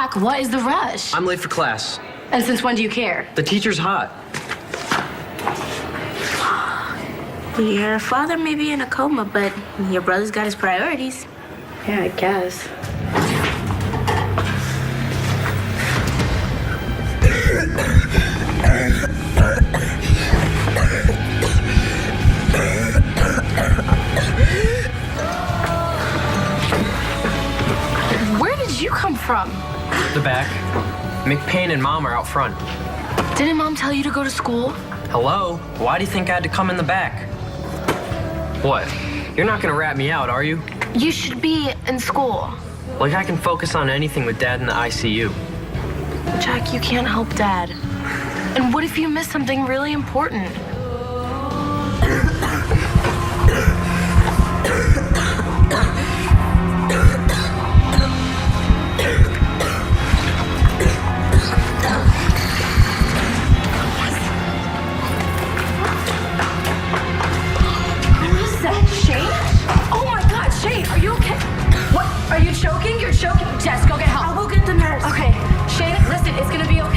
Jack, what is the rush? I'm late for class. And since when do you care? The teacher's hot. Your father may be in a coma, but your brother's got his priorities. Yeah, I guess. Where did you come from? The back. McPain and Mom are out front. Didn't Mom tell you to go to school? Hello? Why do you think I had to come in the back? What? You're not gonna rat me out, are you? You should be in school. Like I can focus on anything with Dad in the ICU. Jack, you can't help Dad. And what if you miss something really important? Are you choking? You're choking. Jess, go get help. I'll go get the nurse. Okay, Shane, listen, it's gonna be okay.